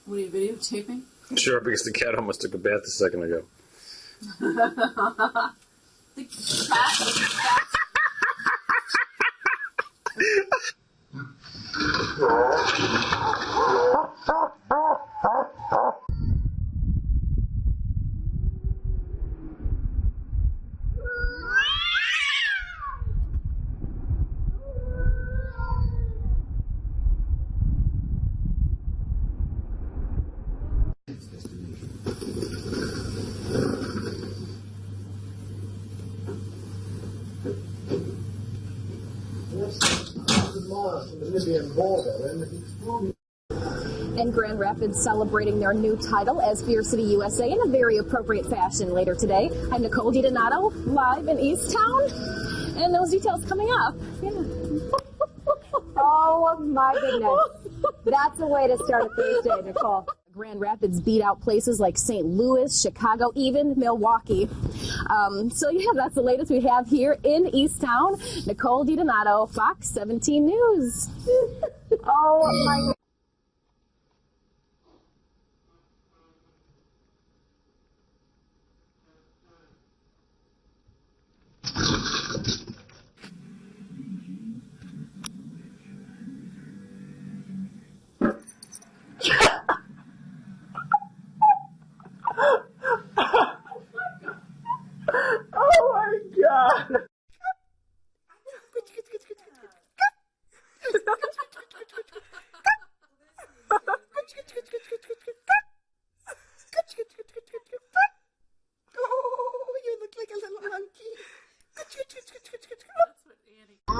What are you videotaping? Sure, because the cat almost took a bath a second ago. The cat. And Grand Rapids celebrating their new title as Beer City USA in a very appropriate fashion later today. I'm Nicole DiDonato, live in East Town, and those details coming up. Yeah. Oh my goodness. That's a way to start a Thursday, Nicole. Grand Rapids beat out places like St. Louis, Chicago, even Milwaukee. So yeah, that's the latest we have here in East Town. Nicole DiDonato, Fox 17 News. Oh my goodness. Oh my God. Oh, you look like a little monkey. That's what Annie. Oh,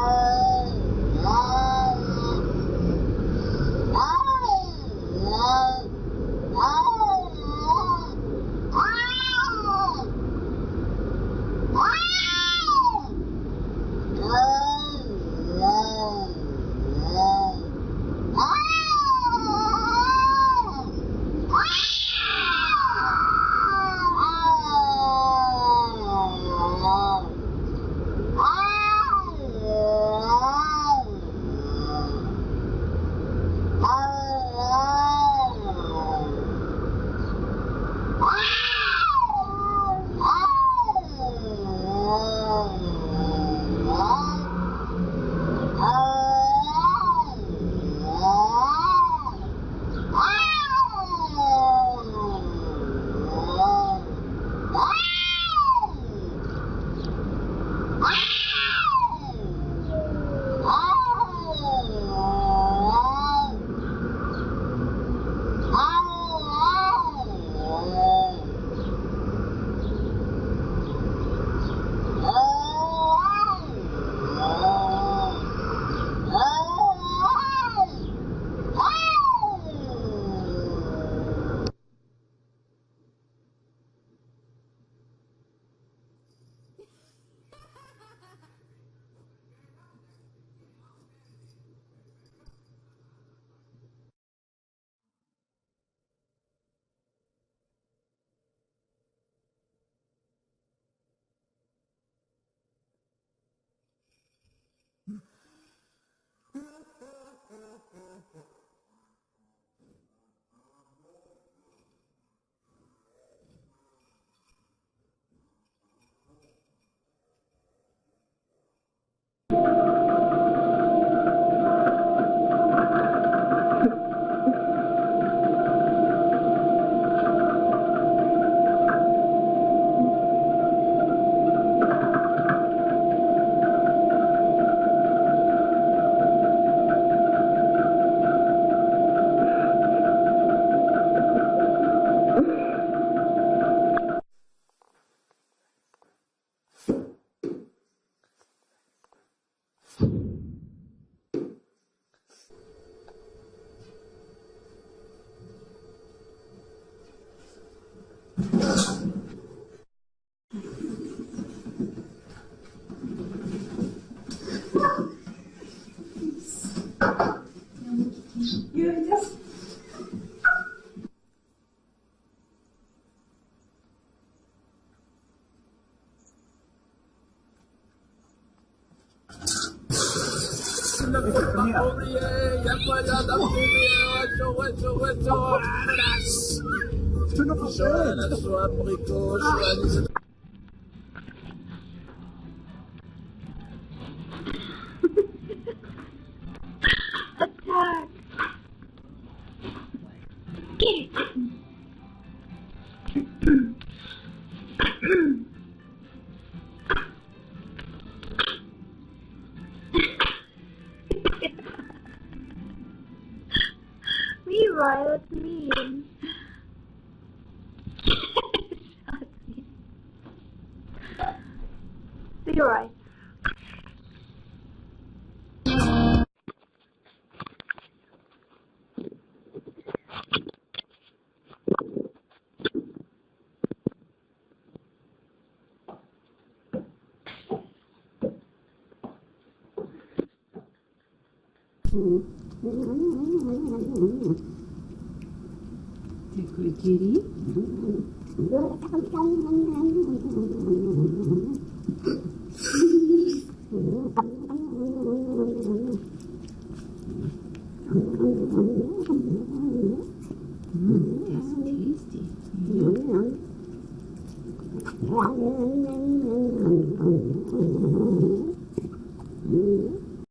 Leroy, that's mean. Leroy. Такой Кири. Tasty.